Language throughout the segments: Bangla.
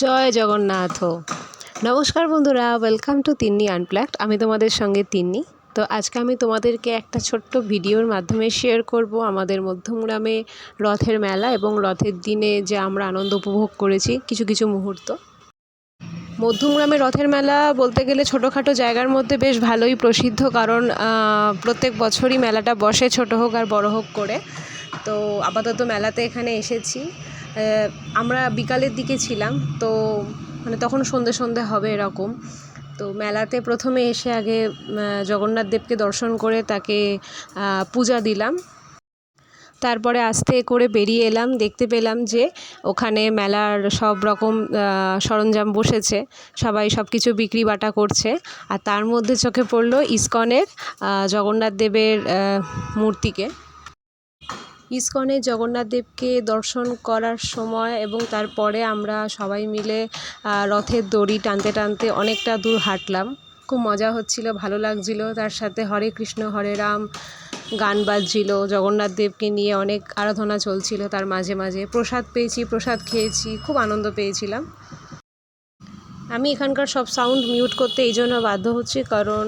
জয় জগন্নাথ। নমস্কার বন্ধুরা, ওয়েলকাম টু তিন্নি আনপ্লাগড। আমি তোমাদের সঙ্গে তিন্নি। তো আজকে আমি তোমাদেরকে একটা ছোট্ট ভিডিওর মাধ্যমে শেয়ার করব আমাদের মধ্যমগ্রামে রথের মেলা এবং রথের দিনে যে আমরা আনন্দ উপভোগ করেছি কিছু কিছু মুহূর্ত। মধ্যমগ্রামে রথের মেলা বলতে গেলে ছোটোখাটো জায়গার মধ্যে বেশ ভালোই প্রসিদ্ধ, কারণ প্রত্যেক বছরই মেলাটা বসে, ছোট হোক আর বড় হোক করে। তো আপাতত মেলাতে এখানে এসেছি। আমরা বিকালের দিকে ছিলাম, তো মানে তখন সন্ধে সন্ধে হবে এরকম। তো মেলাতে প্রথমে এসে আগে জগন্নাথ দেবকে দর্শন করে তাকে পূজা দিলাম। তারপরে আস্তে করে বেরিয়ে এলাম, দেখতে পেলাম যে ওখানে মেলার সব রকম সরঞ্জাম বসেছে, সবাই সব কিছু বিক্রি বাটা করছে। আর তার মধ্যে চোখে পড়লো ইস্কনের জগন্নাথ দেবের মূর্তিকে। ইস্কনে জগন্নাথ দেবকে দর্শন করার সময় এবং তারপরে আমরা সবাই মিলে রথের দড়ি টানতে টানতে অনেকটা দূর হাঁটলাম। খুব মজা হচ্ছিল, ভালো লাগছিল। তার সাথে হরে কৃষ্ণ হরে রাম গান বাজছিল, জগন্নাথ দেবকে নিয়ে অনেক আরাধনা চলছিল। তার মাঝে মাঝে প্রসাদ পেয়েছি, প্রসাদ খেয়েছি, খুব আনন্দ পেয়েছিলাম। আমি এখানকার সব সাউন্ড মিউট করতে এই জন্য বাধ্য হচ্ছি, কারণ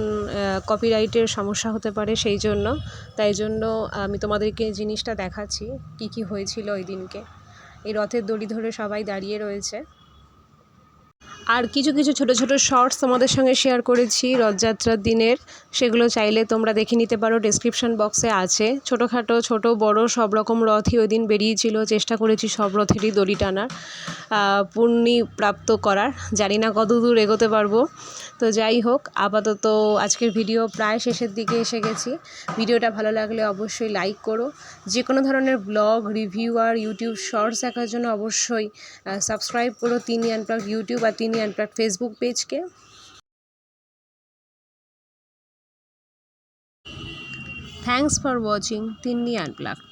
কপিরাইটের সমস্যা হতে পারে, সেই জন্য। তাই জন্য আমি তোমাদেরকে জিনিসটা দেখাচ্ছি কি কি হয়েছিল ওই দিনকে। এই রথের দড়ি ধরে সবাই দাঁড়িয়ে রয়েছে। আর কিছু কিছু ছোট ছোট শর্টস তোমাদের সঙ্গে শেয়ার করেছি রথযাত্রার দিনের, সেগুলো চাইলে তোমরা দেখে নিতে পারো, ডেসক্রিপশন বক্সে আছে। ছোটোখাটো ছোট বড় সব রকম রথই ওই দিন বেরিয়েছিল। চেষ্টা করেছি সব রথেরই দড়ি টানার, পুণ্যি প্রাপ্ত করার। জানি না কত দূর এগোতে পারবো। তো যাই হোক, আপাতত আজকের ভিডিও প্রায় শেষের দিকে এসে গেছি। ভিডিওটা ভালো লাগলে অবশ্যই লাইক করো। যে কোনো ধরনের ব্লগ, রিভিউ আর ইউটিউব শর্টস দেখার জন্য অবশ্যই সাবস্ক্রাইব করো তিন্নি আনপ্লাগড ইউটিউব আর তিন্নি আনপ্লাগড ফেসবুক পেজকে। Thanks for watching Tinni unplugged.